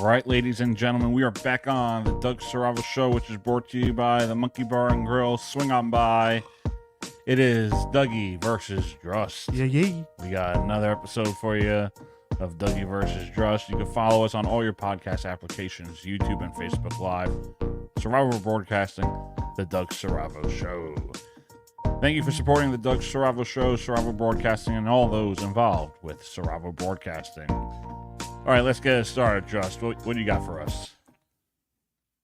right, ladies and gentlemen, we are back on the Doug Siravo Show, which is brought to you by the Monkey Bar and Grill. Swing on by. It is Dougie versus Drust. Yeah. We got another episode for you of Dougie versus Drust. You can follow us on all your podcast applications, YouTube and Facebook Live. Siravo Broadcasting, the Doug Siravo Show. Thank you for supporting the Doug Siravo Show, Siravo Broadcasting, and all those involved with Siravo Broadcasting. All right, let's get it started, Just. What do you got for us?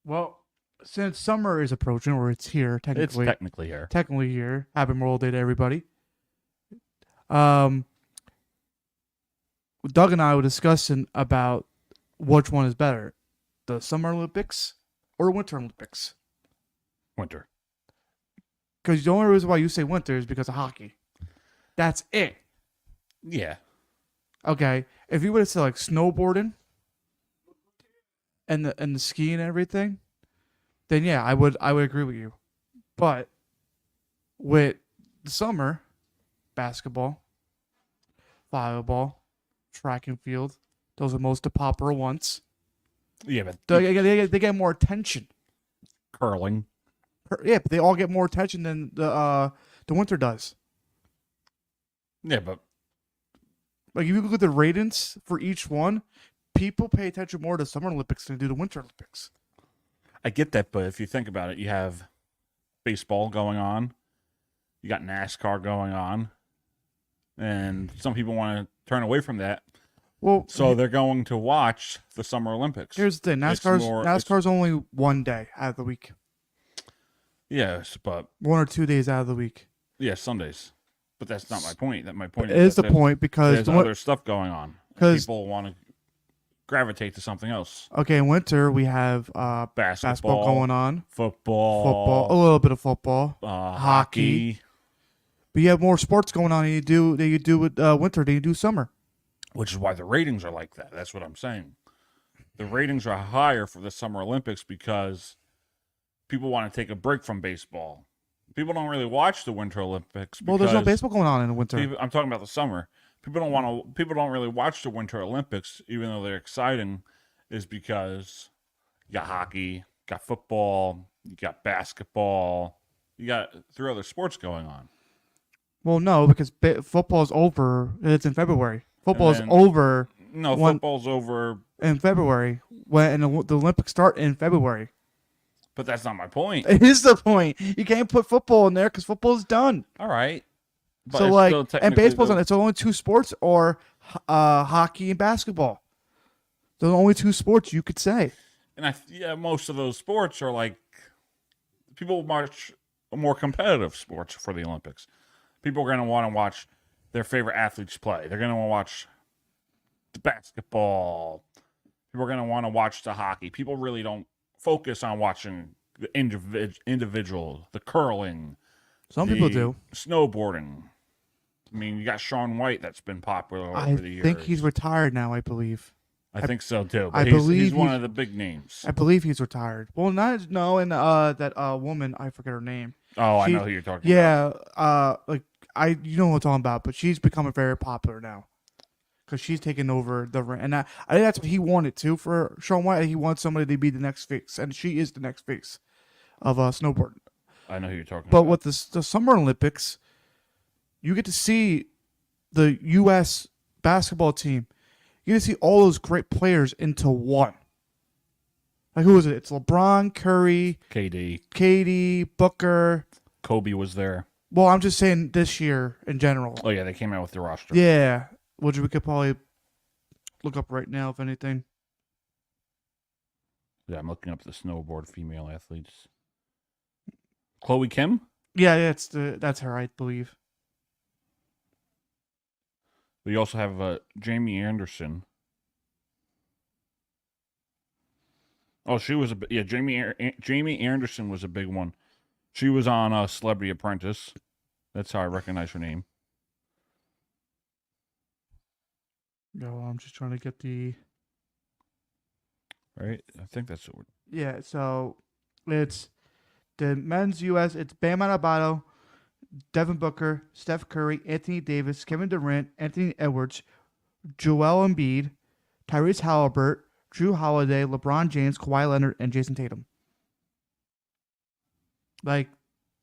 Well, since summer is approaching, or it's here technically. It's technically here. Technically here. Happy Memorial Day to everybody. Doug and I were discussing about which one is better, the Summer Olympics or Winter Olympics. Winter. Because the only reason why you say winter is because of hockey. That's it. Yeah. Okay, if you would have said like snowboarding and the skiing and everything, then yeah, I would agree with you. But with the summer, basketball, volleyball, track and field, those are most popular ones. Yeah, but They get more attention. curling. Yeah, but they all get more attention than the winter does. Yeah, but Like if you look at the ratings for each one, people pay attention more to Summer Olympics than they do the Winter Olympics. I get that, but if you think about it, you have baseball going on, you got NASCAR going on, and some people want to turn away from that. Well, So they're going to watch the Summer Olympics. here's the thing: It's NASCAR's only one day out of the week, Yes, but 1 or 2 days out of the week. yeah, Sundays. But that's not my point. My point It is that the point because there's other stuff going on. 'cause- People want to gravitate to something else. okay, in winter we have Basketball basketball going on, football, a little bit of football, hockey, but you have more sports going on than you do with winter than you do summer. which is why the ratings are like that. That's what I'm saying. The ratings are higher for the Summer Olympics because people want to take a break from baseball. People don't really watch the Winter Olympics. Well, there's no because baseball going on in the winter. I'm talking about the summer. People don't really watch the Winter Olympics, even though they're exciting, is because you got hockey, you got football, you got basketball, you got 3 other sports going on. Well, no, because football is over. It's in February. Football is then- over No, One- football's over, in February and the Olympics start in February. but that's not my point. It is the point. You can't put football in there because football is done. All right. But So it's like, still and technically baseball's the- on. It's only 2 sports, or hockey and basketball. Those are only 2 sports you could say. And most of those sports are like people watch more competitive sports for the Olympics. People are going to want to watch their favorite athletes play. They're going to want to watch the basketball. People are going to want to watch the hockey. People really don't focus on watching the individual, the curling. Some people the do. Snowboarding. I mean, you got Shaun White that's been popular over the years. I think he's retired now. I believe. I think so too. But I he's believe one he's- of the big names. I believe he's retired. Well, not no, and that woman, I forget her name. Oh, I She- know who you're talking about. Yeah, you know what I'm talking about, but she's becoming very popular now because she's taking over the ring, and I think that's what he wanted too for Shaun White. He wants somebody to be the next face, and she is the next face of snowboarding. I know who you're talking But about. with the Summer Olympics, you get to see the U.S. basketball team. You get to see all those great players into one. Like, who is it? It's LeBron, Curry, KD. KD, Booker. Kobe was there. Well, I'm just saying this year in general. Oh, yeah, they came out with the roster. Yeah, which we could probably look up right now, if anything. Yeah, I'm looking up the snowboard female athletes. Chloe Kim? Yeah, that's her, I believe. We also have Jamie Anderson. Oh, she was Jamie Anderson was a big one. She was on Celebrity Apprentice. That's how I recognize her name. No, I'm just trying to get the. Right? I think that's what we're... Yeah, so it's the men's U.S. It's Bam Adebayo, Devin Booker, Steph Curry, Anthony Davis, Kevin Durant, Anthony Edwards, Joel Embiid, Tyrese Halliburton, Drew Holiday, LeBron James, Kawhi Leonard, and Jason Tatum. Like,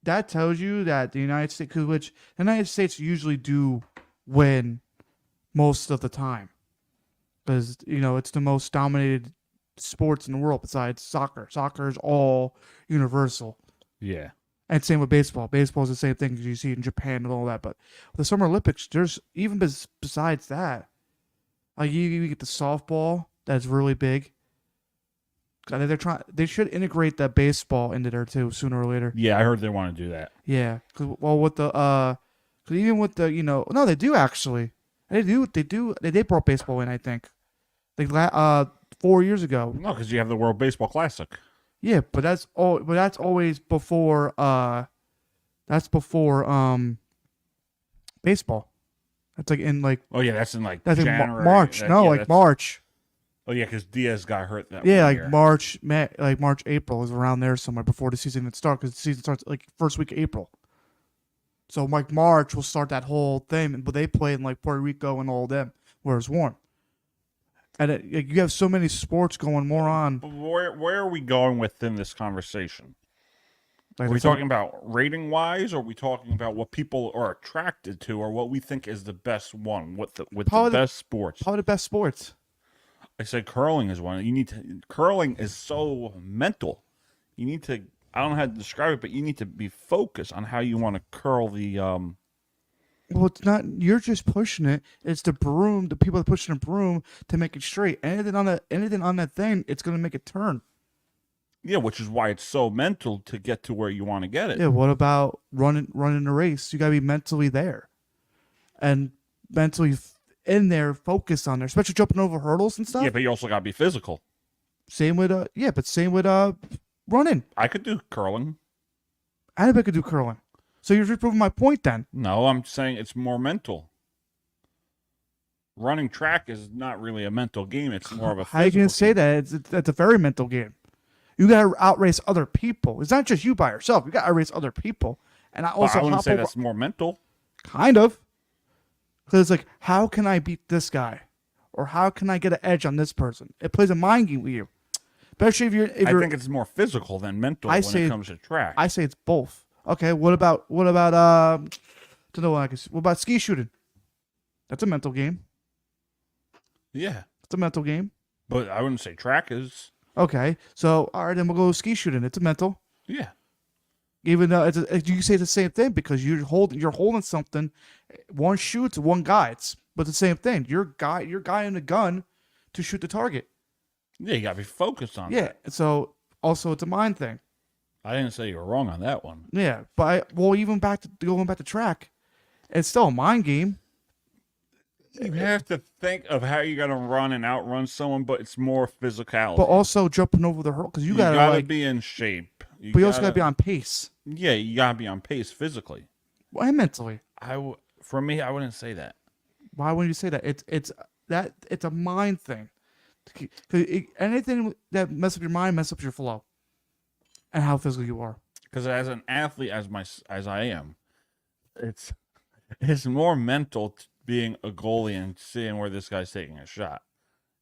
that tells you that the United States, which the United States usually do win most of the time. Because, it's the most dominated sports in the world besides soccer. Soccer is all universal. Yeah. And same with baseball. Baseball is the same thing because you see it in Japan and all that. But the Summer Olympics, there's even besides that, like you get the softball that's really big. They should integrate that baseball into there too sooner or later. Yeah, I heard they want to do that. Yeah, with the cause even with the no, they do actually. They brought baseball in, I think. Like 4 years ago. No, because you have the World Baseball Classic. Yeah, but that's always before baseball. That's like in like Oh yeah, that's in like that's January. in March. March. Oh yeah, because Diaz got hurt that. Yeah, one like year. March, April is around there somewhere before the season even starts. Because the season starts like first week of April. So like March will start that whole thing, but they play in like Puerto Rico and all them where it's warm. And you have so many sports going more on. But where are we going within this conversation? Like Are we talking about rating wise, or are we talking about what people are attracted to, or what we think is the best one with the best sports? Probably the best sports. I say curling is one. Curling is so mental. You need to. I don't know how to describe it, but you need to be focused on how you want to curl the. Well, it's not. You're just pushing it. It's the broom. The people are pushing the broom to make it straight. Anything on that thing, it's gonna make it turn. Yeah, which is why it's so mental to get to where you want to get it. Yeah. What about running a race? You gotta be mentally there, and mentally in there, focused on there, especially jumping over hurdles and stuff. Yeah, but you also got to be physical. Same with running. I could do curling. Anybody could do curling. So you're just proving my point then. No, I'm saying it's more mental. Running track is not really a mental game. It's more of a physical How you gonna say game. that? It's a very mental game. You gotta outrace other people. It's not just you by yourself. You gotta outrace other people. And I also I wouldn't say that's more mental. Kind of. Because it's like, how can I beat this guy? Or how can I get an edge on this person? It plays a mind game with you. Especially if you're I think it's more physical than mental when it comes to track. I say it's both. Okay, what about what about ski shooting? That's a mental game. Yeah. It's a mental game. But I wouldn't say track is. Okay, so all right, then we'll go with ski shooting. It's a mental. Yeah. Even though you say the same thing because you're holding something. One shoots, one guides, but the same thing. You're guiding a gun to shoot the target. Yeah, you gotta be focused on Yeah. that. So also it's a mind thing. I didn't say you were wrong on that one. Yeah, but even going back to track, it's still a mind game. You have to think of how you're gonna run and outrun someone, but it's more physicality. But also jumping over the hurdle because you gotta like, be in shape. but you also gotta be on pace. Yeah, you gotta be on pace physically. Well, and mentally. For me, I wouldn't say that. Why wouldn't you say that? It's a mind thing. Anything that messes up your mind messes up your flow, and how physical you are. Because as an athlete, as I am, it's more mental being a goalie and seeing where this guy's taking a shot.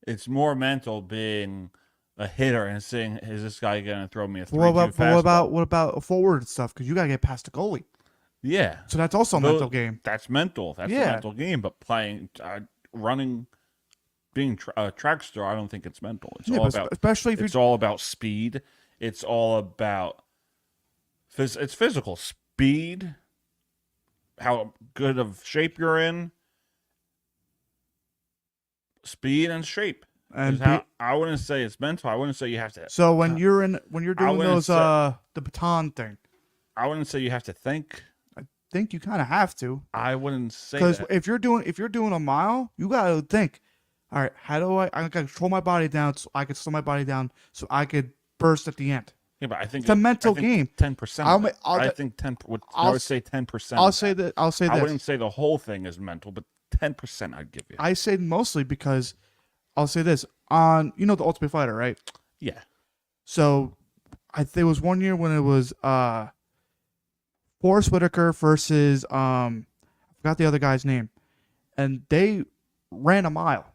It's more mental being a hitter and seeing, is this guy going to throw me a 3-2 fastball? What about forward stuff? Because you got to get past the goalie. Yeah. So that's also a mental game. That's mental. That's a mental game. But playing, running, being a track star, I don't think it's mental. It's all about, especially if it's all about speed. It's all about it's physical speed, how good of shape you're in. Speed and shape. And I wouldn't say it's mental. I wouldn't say you have to. So when you're doing those the baton thing, I wouldn't say you have to think. I think you kind of have to. I wouldn't say because if you're doing a mile, you gotta think. All right, how do I gotta control my body down so I could slow my body down so I could burst at the end. Yeah, but I think it's a mental game. 10%. I think 10. I would say 10%. I'll say that. I wouldn't say the whole thing is mental, but 10% I'd give you. I say mostly because I'll say this on the Ultimate Fighter, right? Yeah. So there was one year when it was Forrest Whitaker versus I forgot the other guy's name, and they ran a mile.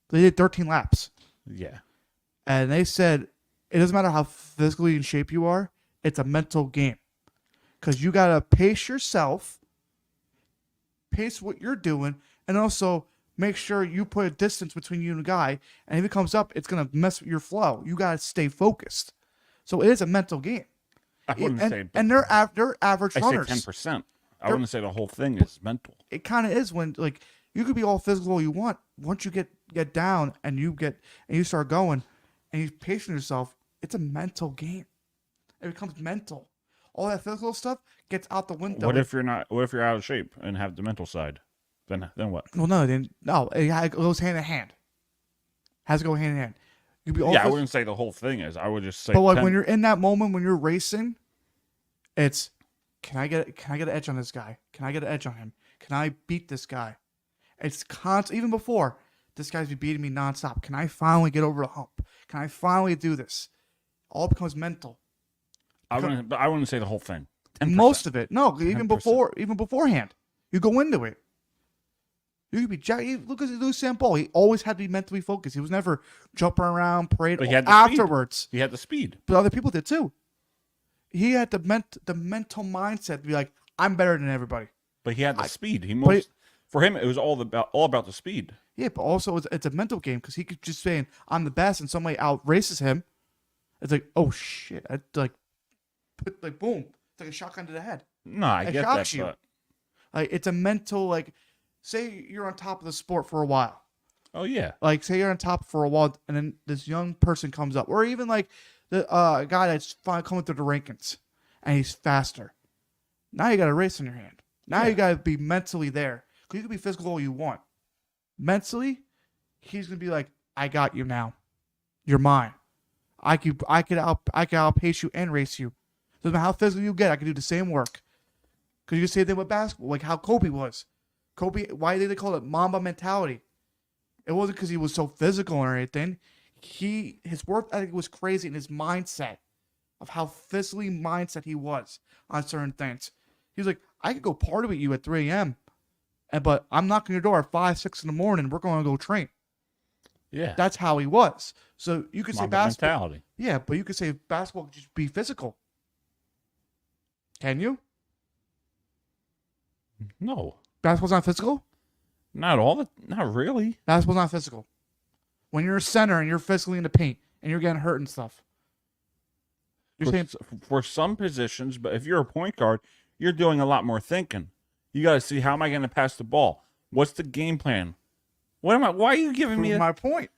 They did 13 laps. Yeah. And they said it doesn't matter how physically in shape you are, it's a mental game. Because you got to pace yourself, pace what you're doing, and also make sure you put a distance between you and the guy. And if it comes up, it's going to mess with your flow. You got to stay focused. So it is a mental game. I wouldn't say, And they're average I say runners. 10%. I wouldn't say the whole thing is mental. It kind of is when like you could be all physical you want. Once you get down and you start going and you pacing yourself, it's a mental game. It becomes mental. All that physical stuff gets out the window. What if you're not? What if you're out of shape and have the mental side? Then what? Well, no. It goes hand in hand. Has to go hand in hand. You be all Yeah, I wouldn't say the whole thing is. I would just say. But like when you're in that moment when you're racing, it's can I get an edge on this guy? Can I get an edge on him? Can I beat this guy? It's constant. Even before this guy's been beating me nonstop. Can I finally get over the hump? Can I finally do this? All becomes mental. I wouldn't say the whole thing. 10%. Most of it, no. 10%. Even beforehand, you go into it. You could be look at Usain Bolt. He always had to be mentally focused. He was never jumping around, parade But he had the afterwards. Speed. He had the speed. But other people did too. He had the mental mindset to be like, I'm better than everybody. But he had the speed. For him, it was all about the speed. Yeah, but also it's a mental game because he could just saying I'm the best and somebody out races him. It's like, oh shit! I like boom. It's like a shotgun to the head. No, I get that. You. But like it's a mental like, say you're on top of the sport for a while. Oh yeah. Like say you're on top for a while, and then this young person comes up, or even like the guy that's coming through the rankings, and he's faster. Now you got a race in your hand. Now you got to be mentally there. Because you can be physical all you want. Mentally, he's gonna be like, "I got you now. You're mine. I could outpace you and race you. Doesn't matter how physical you get. I can do the same work. Because you can say that with basketball, like how Kobe was. Kobe, why did they call it Mamba mentality? It wasn't because he was so physical or anything. His work ethic was crazy, and his mindset of how physically mindset he was on certain things. He was like, I could go party with you at 3 a.m. But I'm knocking your door at 5, 6 in the morning. We're going to go train. Yeah. That's how he was. So you could say basketball. Mentality. Yeah, but you could say basketball could just be physical. Can you? No. Basketball's not physical? Not really. Basketball's not physical. When you're a center and you're physically in the paint and you're getting hurt and stuff. You're saying For some positions, but if you're a point guard, you're doing a lot more thinking. You got to see, how am I going to pass the ball? What's the game plan? Why are you giving me my point?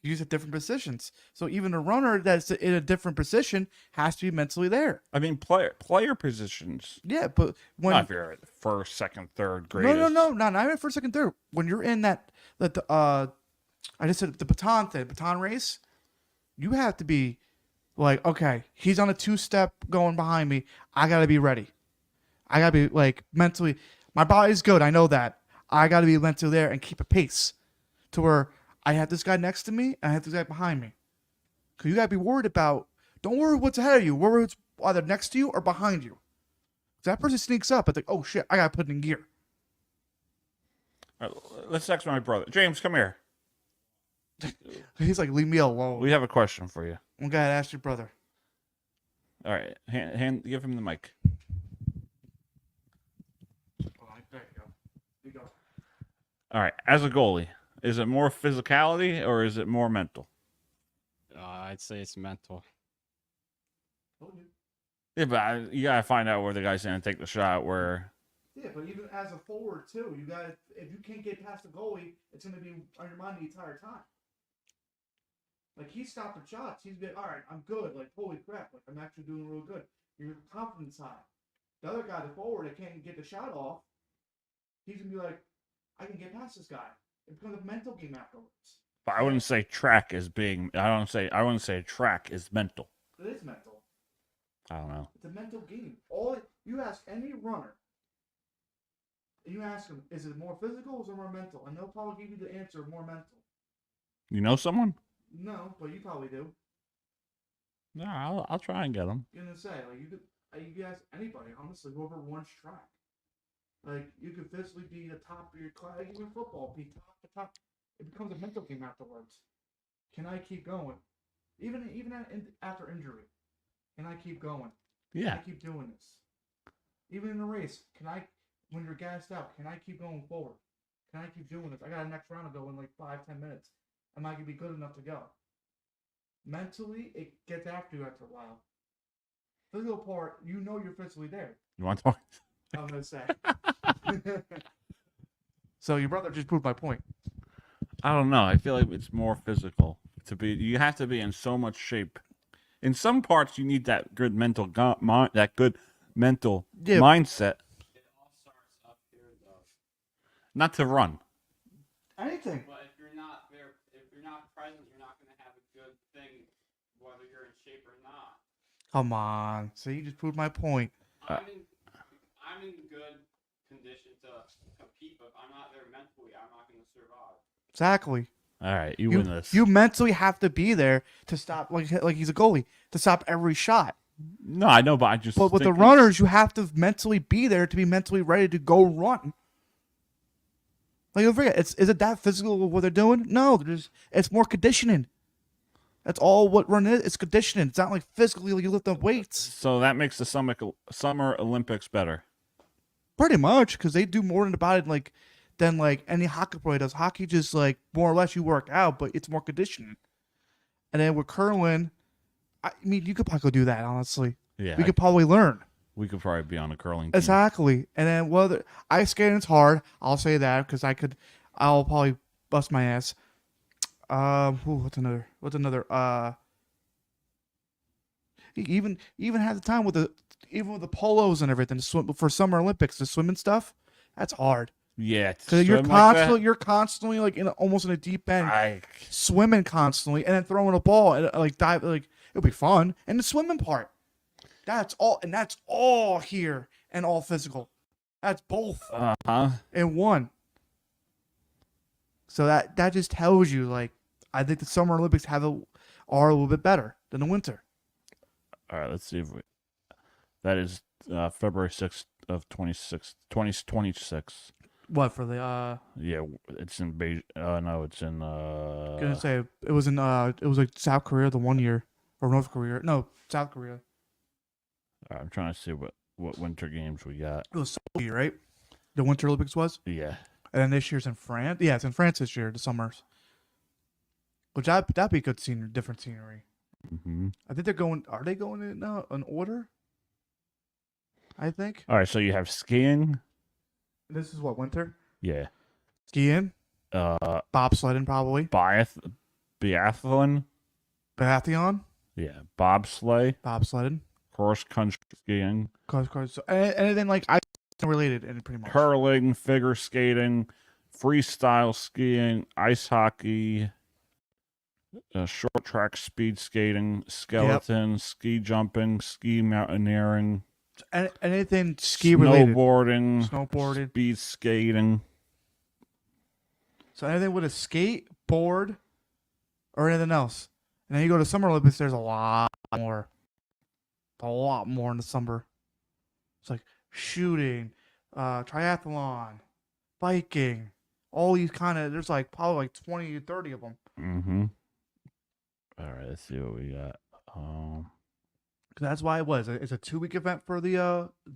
You use at different positions. So even a runner that's in a different position has to be mentally there. I mean, player positions. Yeah, but when Not if you're at first, second, third grade. no, not even first, second, third. When you're in that I just said the baton race, you have to be like, okay, he's on a 2-step going behind me. I gotta be ready. I gotta be like mentally. My body's good. I know that. I gotta be mentally there and keep a pace to where I have this guy next to me and I have this guy behind me. Cause you gotta be worried about. Don't worry what's ahead of you. Worry what's either next to you or behind you. If that person sneaks up, it's like, oh shit, I gotta put it in gear. All right, let's text my brother. James, come here. He's like, leave me alone. We have a question for you. One guy asked your brother. All right, give him the mic. There you go. All right, as a goalie, is it more physicality or is it more mental? I'd say it's mental. Yeah, but you gotta find out where the guy's gonna take the shot. Where. Yeah, but even as a forward too, you got if you can't get past the goalie, it's gonna be on your mind the entire time. Like he stopped the shots, he's been all right. I'm good. Like holy crap, like I'm actually doing real good. Your confidence high. The other guy, the forward, that can't get the shot off, he's gonna be like, I can get past this guy. It becomes a mental game afterwards. But I wouldn't say track is being. I wouldn't say track is mental. It is mental. I don't know. It's a mental game. You ask any runner, and you ask them, is it more physical or is it more mental? And they'll probably give you the answer more mental. You know someone? No, but you probably do. No, I'll try and get them. You know what I'm saying? Like you could ask anybody, honestly, whoever wants track. Like you could physically be the top of your class, like, even football, be top to top. It becomes a mental game afterwards. Can I keep going? after injury, can I keep going? Yeah. Can I keep doing this? Even in a race, when you're gassed out, can I keep going forward? Can I keep doing this? I got a next round to go in like 5-10 minutes. Am I gonna be good enough to go? Mentally, it gets after you after a while. Physical part, you're physically there. You want to talk? I'm gonna say. So your brother just proved my point. I don't know. I feel like it's more physical to be. You have to be in so much shape. In some parts, you need that good mental mindset. It all starts up here, though. Not to run. Anything. But if you're not there, if you're not present, you're not going to have a good thing, whether you're in shape or not. Come on. So you just proved my point. I'm in good condition to compete, but if I'm not there mentally, I'm not going to survive. Exactly. All right, you win this. You mentally have to be there to stop, like he's a goalie, to stop every shot. No, I know, but I just. But with the think runners, you have to mentally be there to be mentally ready to go run. Like, don't forget, is it that physical what they're doing? No, it's more conditioning. That's all what run is. It's conditioning. It's not like physically like you lift up weights. So that makes the Summer Olympics better. Pretty much, because they do more about it than any hockey player does. Hockey just like more or less you work out, but it's more conditioning. And then with curling, I mean, you could probably do that, honestly. Yeah, We could probably learn. we could probably be on a curling team. Exactly. And then ice skating is hard. I'll say that because I'll probably bust my ass. What's another? Even have the time with the polos and everything to swim for Summer Olympics, the swimming stuff. That's hard. Yeah, Because you're you're constantly like almost in a deep end, I, swimming constantly, and then throwing a ball and like dive. Like it'll be fun. And the swimming part, that's all here and all physical. That's both in one. So that just tells you, like, I think the Summer Olympics are a little bit better than the winter. All right, let's see if that is February 6th of 2026. What for the Yeah, it's in Beijing. No, it's in. gonna say it was like South Korea the one year or North Korea. No, South Korea. I'm trying to see what winter games we got. It was Sochi, right? The Winter Olympics was, Yeah. and then this year's in France. Yeah, it's in France this year. The summers, which that'd be good different scenery. Mm-hmm. I think they're going. Are they going in order? I think. All right, so you have skiing. This is what winter. Yeah. Skiing, bobsledding, probably Biathlon. biathlon, Yeah. Bobsleigh. bobsledding, Cross country skiing. cars. So, and then like ice related, and pretty much Curling, figure skating, freestyle skiing, ice hockey, short track speed skating, skeleton, ski jumping, ski mountaineering, anything ski related, snowboarding, speed skating. So anything with a skateboard or anything else. And then you go to Summer Olympics, there's a lot more in the summer. It's like shooting, triathlon, biking, all these there's like probably like 20 to 30 of them. Mm-hmm. All right, let's see what we got. That's why it's a 2-week event for the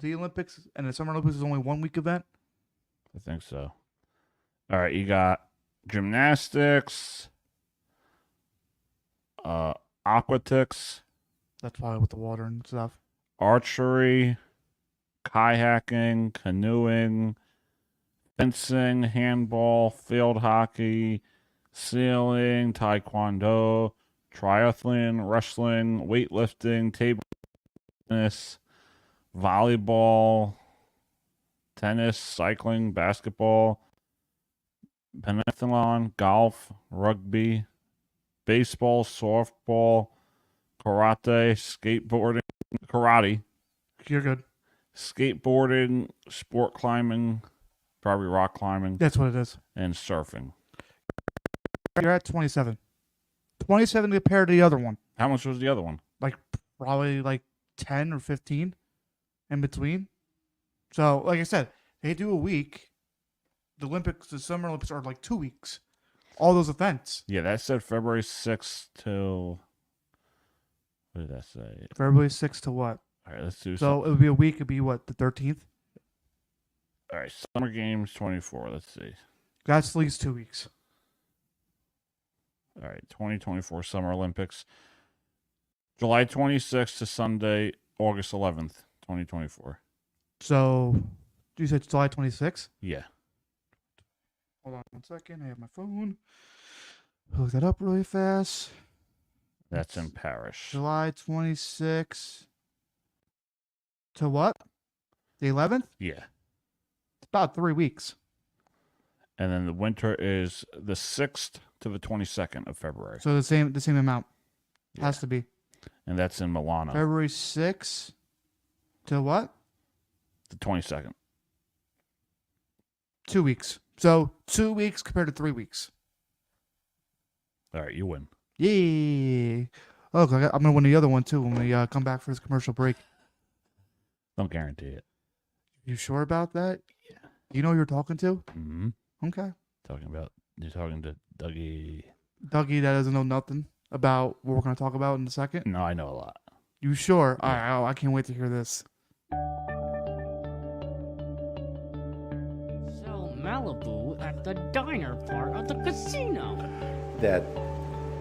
Olympics, and the Summer Olympics is only 1-week event. I think so. All right, you got gymnastics, aquatics, That's probably with the water and stuff. archery, kayaking, canoeing, fencing, handball, field hockey, sailing, taekwondo, triathlon, wrestling, weightlifting, table tennis, volleyball, tennis, cycling, basketball, pentathlon, golf, rugby, baseball, softball, karate, karate, You're good. skateboarding, sport climbing, probably rock climbing, That's what it is. and surfing. You're at 27. 27 compared to the other one. How much was the other one? Like probably like 10 or 15 in between. So, like I said, they do a week. The Summer Olympics are like 2 weeks. All those events. Yeah, that said February 6th till What did that say? February 6th to what? All right, let's do So it would be a week. It'd be what, the 13th? All right, Summer Games 24. Let's see. That's at least 2 weeks. All right, 2024 Summer Olympics. July 26th to Sunday, August 11th, 2024. So you said July 26th? Yeah. Hold on 1 second. I have my phone. Look that up really fast. That's in Paris. July 26th to what? The 11th? Yeah. It's about 3 weeks. And then the winter is the 6th to the 22nd of February. So the same amount. Has to be. And that's in Milano. February 6th to what? The 22nd. 2 weeks. So 2 weeks compared to 3 weeks. All right, you win. Yay. Oh, I'm going to win the other one too when we come back for this commercial break. Don't guarantee it. You sure about that? Yeah. You know who you're talking to? Mm-hmm. Okay. You're talking to Dougie. Dougie that doesn't know nothing about what we're going to talk about in a second? No, I know a lot. You sure? Yeah. All right, I can't wait to hear this. So Malibu at the diner part of the casino. That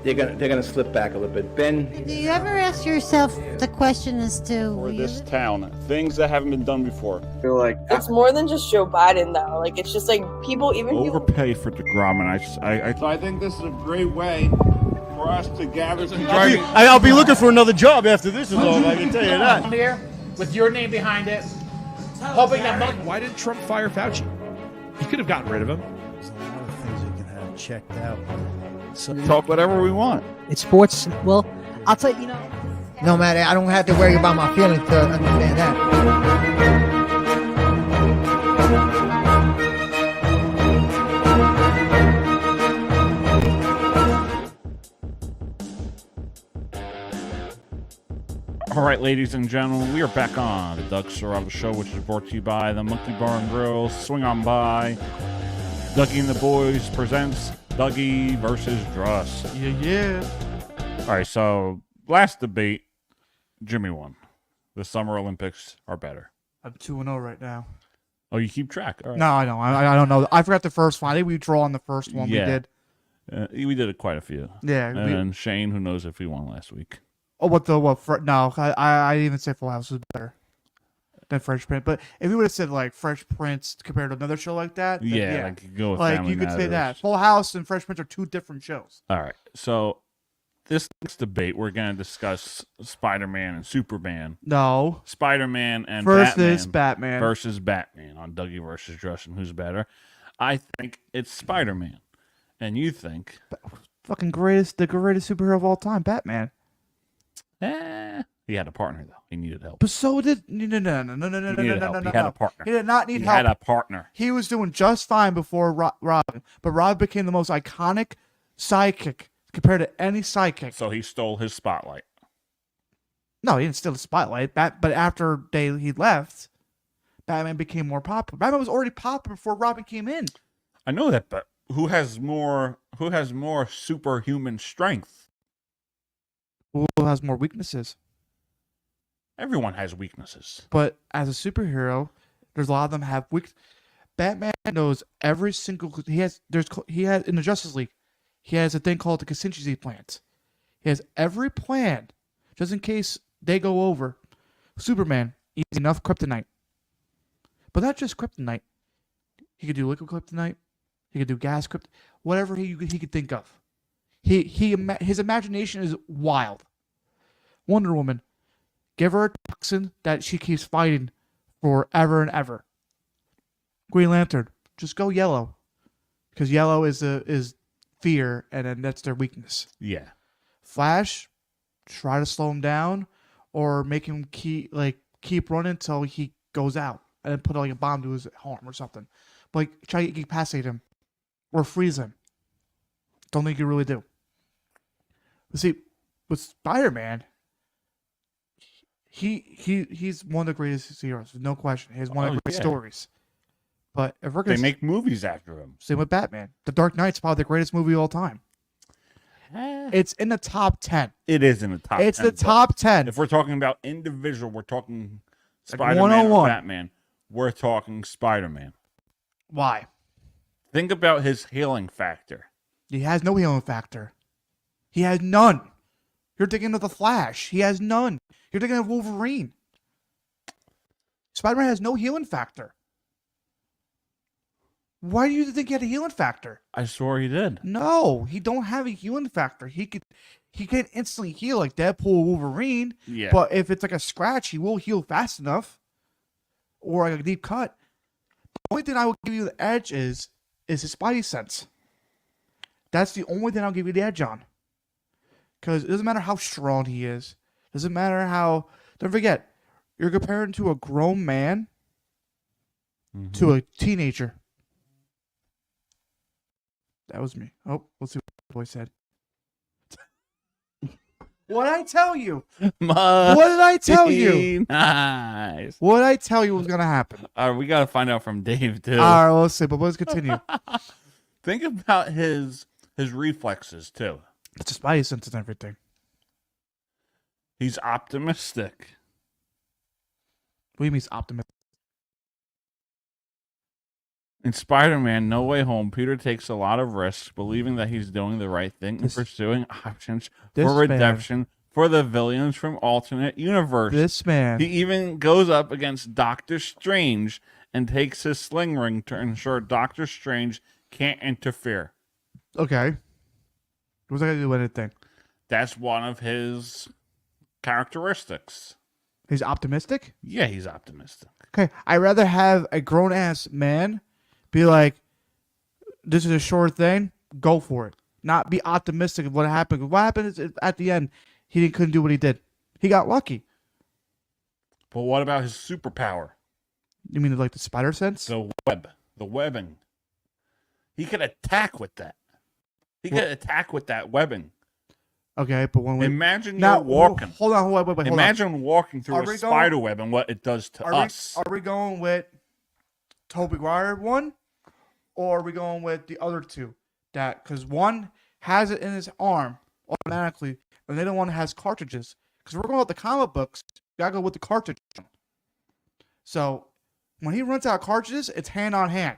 they're gonna slip back a little bit. Ben, Do you ever ask yourself the question as to For will you this live- town, things that haven't been done before. feel like It's more than just Joe Biden, though. Like, it's just like people, even people. Overpay for DeGrom, and I think this is a great way for us to gather. I'll be looking for another job after this is over. I can tell you that. Here with your name behind it, hoping that. Why did Trump fire Fauci? He could have gotten rid of him. There's a lot of things you can have checked out. So, Talk whatever we want. It's sports. Well, I'll tell you, no matter, I don't have to worry about my feelings to understand that. All right, ladies and gentlemen, we are back on the Doug Siravo Show, which is brought to you by the Monkey Bar and Grill. Swing on by. Dougie and the Boys presents Dougie versus Drust. Yeah. All right, so last debate, Jimmy won. The Summer Olympics are better. I'm 2-0 right now. Oh, you keep track? All right. No, I don't. I don't know. I forgot the first one. I think we draw on the first one we did. We did it quite a few. Yeah. And then Shane, who knows if he won last week. Oh, no, I didn't even say Full House was better than Fresh Prince. But if you would have said like Fresh Prince compared to another show like that, then Yeah, like you go with like Family you could say Matters. that. Full House and Fresh Prince are two different shows. All right, so this next debate, we're going to discuss Spider-Man and Superman. No. Spider-Man and versus Batman. versus Batman on Dougie versus Drust, and who's better? I think it's Spider-Man, and you think the greatest superhero of all time, Batman. He had a partner though. He needed help. But so did no. He needed help. He had a partner. He did not need He help. had a partner. He was doing just fine before Robin, but Robin became the most iconic sidekick compared to any sidekick. So he stole his spotlight. No, he didn't steal the spotlight. But after he left, Batman became more popular. Batman was already popular before Robin came in. I know that, but who has more superhuman strength? Who has more weaknesses? Everyone has weaknesses. But as a superhero, there's a lot of them have weak. Batman knows every single. He has in the Justice League, he has a thing called the contingency plans. He has every plan, just in case they go over. Superman, easy enough, kryptonite. But not just kryptonite. He could do liquid kryptonite. He could do gas kryptonite. Whatever he could think of. His imagination is wild. Wonder Woman, give her a toxin that she keeps fighting forever and ever. Green Lantern, just go yellow, because yellow is fear, and then that's their weakness. Yeah. Flash, try to slow him down, or make him keep running until he goes out, and then put like a bomb to his arm or something. But like, try to incapacitate him, or freeze him. Don't think you really do. But see, with Spider-Man, he's one of the greatest heroes, no question. He has one of the great stories. But if we're gonna They make movies after him. same with Batman. The Dark Knight's probably the greatest movie of all time. It's in the top 10. It is in the top 10. It's the top 10. If we're talking about individual, we're talking Like Spider-Man or 101. Batman. We're talking Spider-Man. Why? Think about his healing factor. He has no healing factor. He has none. You're thinking of the Flash. He has none. You're thinking of Wolverine. Spider-Man has no healing factor. Why do you think he had a healing factor? I swore he did. No, he don't have a healing factor. He can instantly heal like Deadpool or Wolverine. Yeah. But if it's like a scratch, he will heal fast enough. Or like a deep cut. The only thing I will give you the edge is his spidey sense. That's the only thing I'll give you the edge on. Because it doesn't matter how strong he is. Doesn't matter how... Don't forget, you're comparing to a grown man to a teenager. That was me. Oh, let's see what the boy said. What did I tell you? What did I tell you? Nice. What did I tell you was going to happen? All right, we got to find out from Dave, too. All right, let's see. But let's continue. Think about his reflexes, too. It's a spidey sense and everything. He's optimistic. What do you mean he's optimistic? In Spider-Man No Way Home, Peter takes a lot of risks, believing that he's doing the right thing and pursuing options for redemption for the villains from alternate universe. This man. He even goes up against Doctor Strange and takes his sling ring to ensure Doctor Strange can't interfere. Okay. What's that going to do with anything? That's one of his characteristics. He's optimistic? Yeah, he's optimistic. Okay. I'd rather have a grown-ass man be like, this is a sure thing, go for it. Not be optimistic of what happened. What happened is at the end, he couldn't do what he did. He got lucky. But what about his superpower? You mean like the spider sense? The web. The webbing. He could attack with that. He could attack with that webbing. Okay, but when we... Imagine you're walking. Hold on, wait. Imagine walking through a spider web and what it does to us. Are we going with Tobey Maguire one? Or are we going with the other two? Because one has it in his arm automatically, and the other one has cartridges. Because we're going with the comic books, you gotta go with the cartridge. So when he runs out of cartridges, it's hand on hand.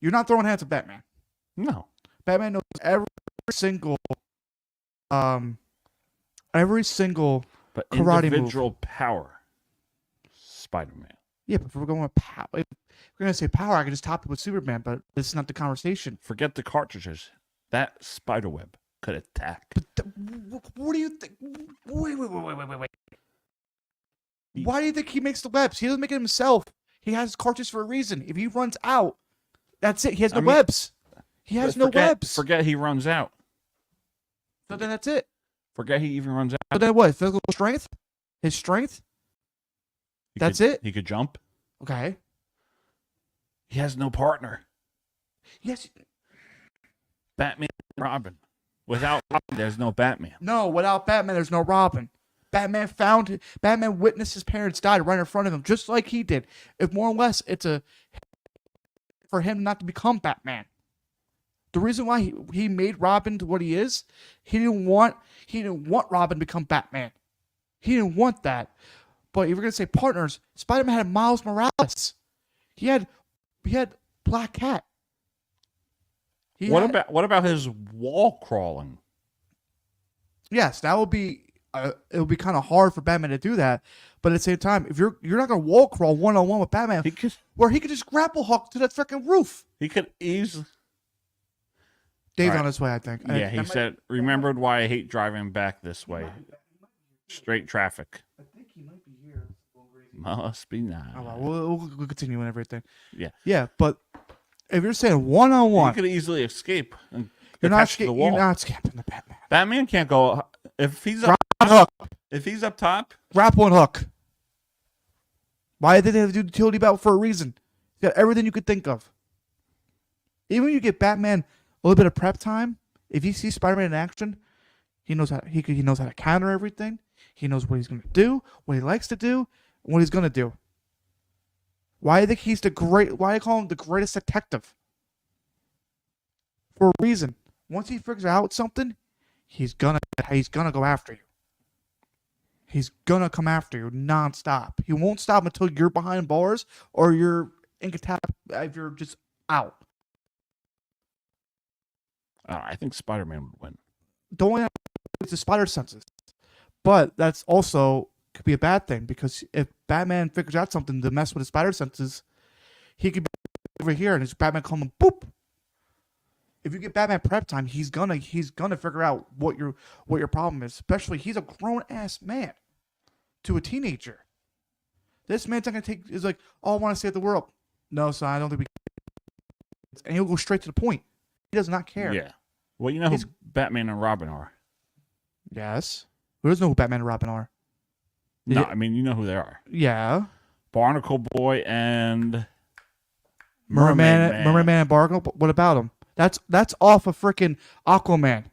You're not throwing hands at Batman. No. Batman knows every single but karate individual move. Power. Spider-Man. Yeah, but if we're going with power, if we're gonna say power, I can just top it with Superman, but this is not the conversation. Forget the cartridges. That spider web could attack. But what do you think? Wait. Why do you think he makes the webs? He doesn't make it himself. He has cartridges for a reason. If he runs out, that's it. He has no webs. He has no webs. Forget he runs out. So then that's it. Forget he even runs out. So then what? Physical strength? His strength? That's it? He could jump. Okay. He has no partner. Yes. Batman and Robin. Without Robin, there's no Batman. No, without Batman, there's no Robin. Batman witnessed his parents died right in front of him, just like he did. If more or less, it's for him not to become Batman. The reason why he made Robin to what he is, he didn't want Robin to become Batman. He didn't want that. But if we're gonna say partners, Spider-Man had Miles Morales. He had Black Cat. What about his wall crawling? Yes, that would be it would be kind of hard for Batman to do that. But at the same time, if you're not gonna wall crawl 1-on-1 with Batman, he could just grapple hook to that freaking roof. He could easily. Dave's on his way, I think. Yeah, he said, remembered why I hate driving back this way. Straight traffic. I think he might be here. Must be nice. Oh, well, we'll continue and everything. Yeah. Yeah, but if you're saying 1-on-1, you could easily escape. And you're not escaping the Batman. Batman can't go if he's up top. Grapple and hook. Why did they have to do the utility belt for a reason? You got everything you could think of. Even when you get Batman a little bit of prep time, if you see Spider-Man in action, he knows how to counter everything. He knows what he's going to do, what he likes to do, and what he's going to do. Why do you think why do I call him the greatest detective? For a reason. Once he figures out something, he's gonna go after you. He's gonna come after you nonstop. He won't stop until you're behind bars or you're if you're just out. I think Spider-Man would win. The only it's the spider senses, but that's also could be a bad thing because if Batman figures out something to mess with his spider senses, he could be over here and his Batman come boop. If you get Batman prep time, he's gonna figure out what your problem is. Especially he's a grown ass man to a teenager. This man's not gonna is like, oh, I want to save the world. No, son, I don't think we can. And he'll go straight to the point. He does not care. Yeah. Well, you know who Batman and Robin are. Yes. Who doesn't know who Batman and Robin are? No, I mean, you know who they are. Yeah. Barnacle Boy and Mermaid Man and Barnacle. What about him? That's off of freaking Aquaman.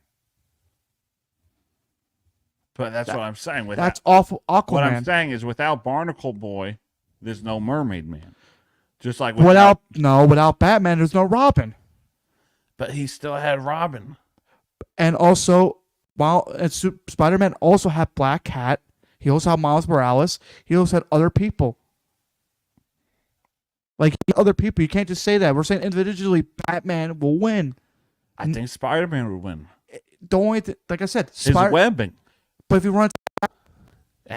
But that's what I'm saying. That's off of Aquaman. What I'm saying is, without Barnacle Boy, there's no Mermaid Man. Just like without Batman, there's no Robin. But he still had Robin. And also, Spider-Man also had Black Cat. He also had Miles Morales. He also had other people. Like other people, you can't just say that. We're saying individually, Batman will win. I think Spider-Man would win. The only like I said, his webbing. But if he runs, it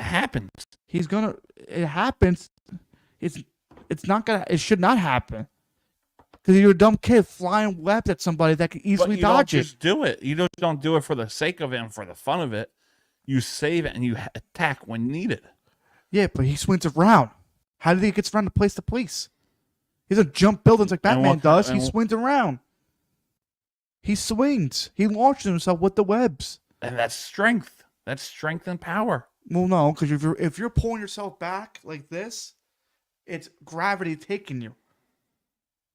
happens. He's gonna. It happens. It's not gonna. It should not happen. Because you're a dumb kid flying webs at somebody that can easily dodge it. Just do it. You don't do it for the sake of it and for the fun of it. You save it and you attack when needed. Yeah, but he swings around. How did he get around to place to place? He doesn't jump buildings like Batman does. He swings around. He swings. He launches himself with the webs. And that's strength. That's strength and power. Well, no, because if you're pulling yourself back like this, it's gravity taking you.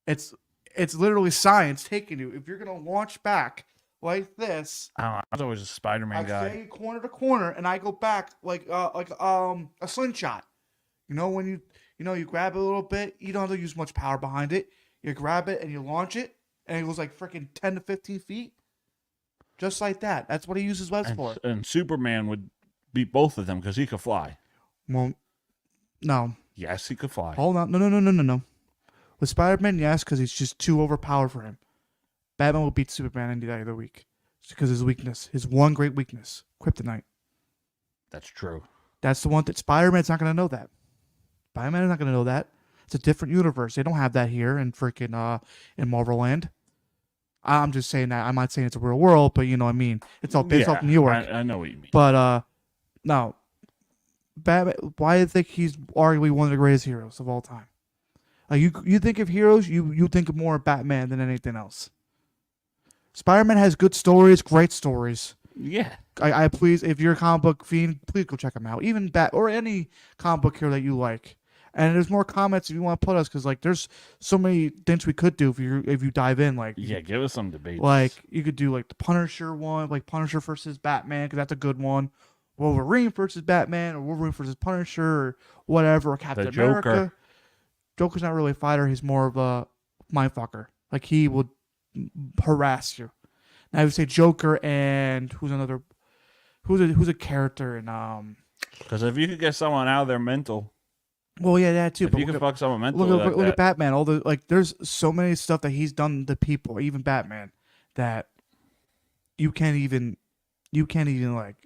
It's literally science taking you. If you're gonna launch back like this, I was always a Spider-Man guy. I stay corner to corner, and I go back like a slingshot. You know when you grab it a little bit, you don't have to use much power behind it. You grab it and you launch it, and it goes like freaking 10 to 15 feet, just like that. That's what he uses webs for. And Superman would beat both of them because he could fly. Well, no. Yes, he could fly. Hold on, no. With Spider-Man, yes, because he's just too overpowered for him. Batman will beat Superman any day of the week. It's because his weakness, his one great weakness, kryptonite. That's true. That's the one that Spider-Man's not going to know that. Spider-Man is not going to know that. It's a different universe. They don't have that here in freaking in Marvel Land. I'm just saying that. I'm not saying it's a real world, but you know what I mean. It's all based off New York. I know what you mean. But no, Batman. Why do you think he's arguably one of the greatest heroes of all time? You think of heroes, you think of more of Batman than anything else. Spider-Man has good stories, great stories. Yeah. I please, if you're a comic book fiend, please go check them out. Even or any comic book hero that you like. And there's more comments if you want to put us, because like there's so many things we could do if you dive in. Like give us some debates. Like you could do like the Punisher one, like Punisher versus Batman, because that's a good one. Wolverine versus Batman, or Wolverine versus Punisher, or whatever, or Captain America. Joker's not really a fighter. He's more of a mindfucker. Like, he would harass you. Now, I would say Joker and who's a character in Because if you could get someone out of their mental. Well, yeah, that too. If you can fuck someone mentally, look at Batman. There's so many stuff that he's done to people, even Batman, that you can't even like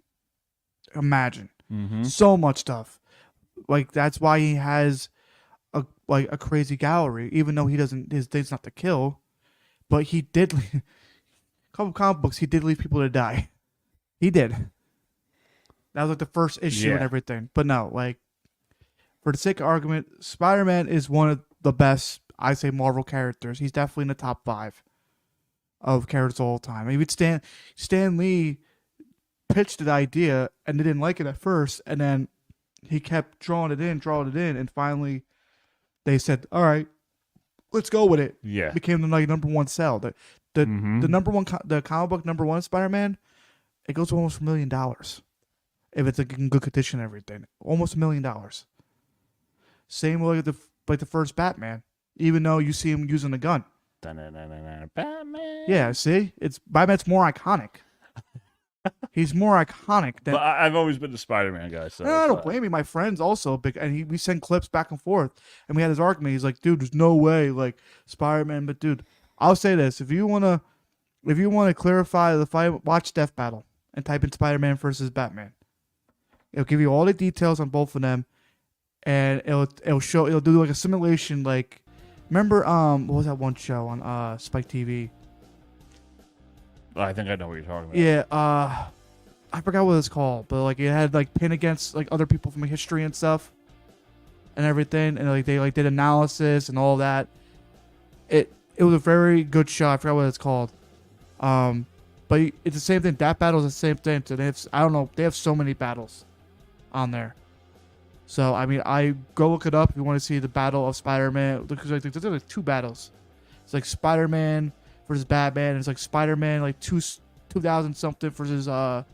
imagine. Mm-hmm. So much stuff. Like, that's why he has a crazy gallery, even though his thing's not to kill, but he did a couple comic books, he did leave people to die. He did. That was like the first issue and everything. But no, like, for the sake of argument, Spider-Man is one of the best, I say, Marvel characters. He's definitely in the top 5 of characters of all time. Even Stan Lee pitched the idea and they didn't like it at first, and then he kept drawing it in, and finally they said, "All right, let's go with it." Yeah, it became the number one sell. The number one, the comic book number one Spider-Man, it goes to almost $1 million if it's in good condition and everything. Almost $1 million. Same with the first Batman, even though you see him using a gun. Batman. Yeah, see, Batman's more iconic. He's more iconic than. But I've always been the Spider-Man guy. So No, I don't blame me. My friend's also a big, and we send clips back and forth, and we had this argument. He's like, "Dude, there's no way, like Spider-Man." But dude, I'll say this: if you wanna clarify the fight, watch Death Battle and type in Spider-Man versus Batman. It'll give you all the details on both of them, and it'll do like a simulation. Like, remember what was that one show on Spike TV? I think I know what you're talking about. Yeah, I forgot what it's called, but like it had like pin against like other people from history and stuff, and everything, and like they like did analysis and all that. It was a very good show. I forgot what it's called. But it's the same thing. That battle is the same thing. So they have so many battles on there. So I mean, I go look it up if you want to see the battle of Spider-Man. Because like there's like 2 battles. It's like Spider-Man versus Batman. And it's like Spider-Man like 2000 something versus or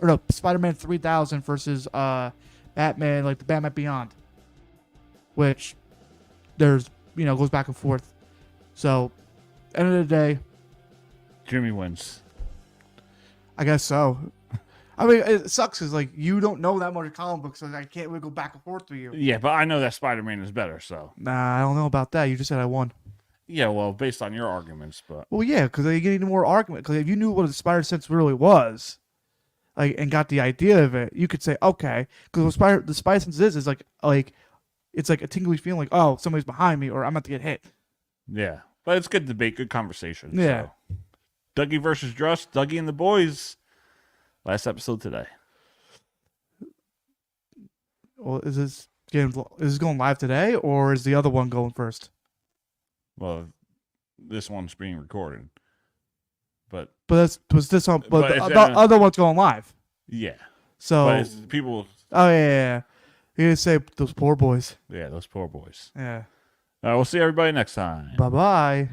no, Spider-Man 3000 versus Batman, like the Batman Beyond, which there's goes back and forth. So end of the day, Jimmy wins. I guess so. I mean, it sucks because like you don't know that much of comic books, so I can't really go back and forth with you. Yeah, but I know that Spider-Man is better. So Nah, I don't know about that. You just said I won. yeah, well, based on your arguments, but Well, yeah, because you get any more argument. Because if you knew what a Spider Sense really was, like, and got the idea of it, you could say, okay. Because what the Spider Sense is like it's like a tingly feeling, like, oh, somebody's behind me, or I'm about to get hit. yeah, but it's good debate, good conversation. Yeah. So. Dougie versus Drust, Dougie and the boys. Last episode today. Well, is this going live today, or is the other one going first? Well, this one's being recorded, but the it's, other one's going live. yeah. So But it's people. oh yeah. You gotta say those poor boys. Yeah, those poor boys. Yeah. All right, we'll see everybody next time. Bye bye.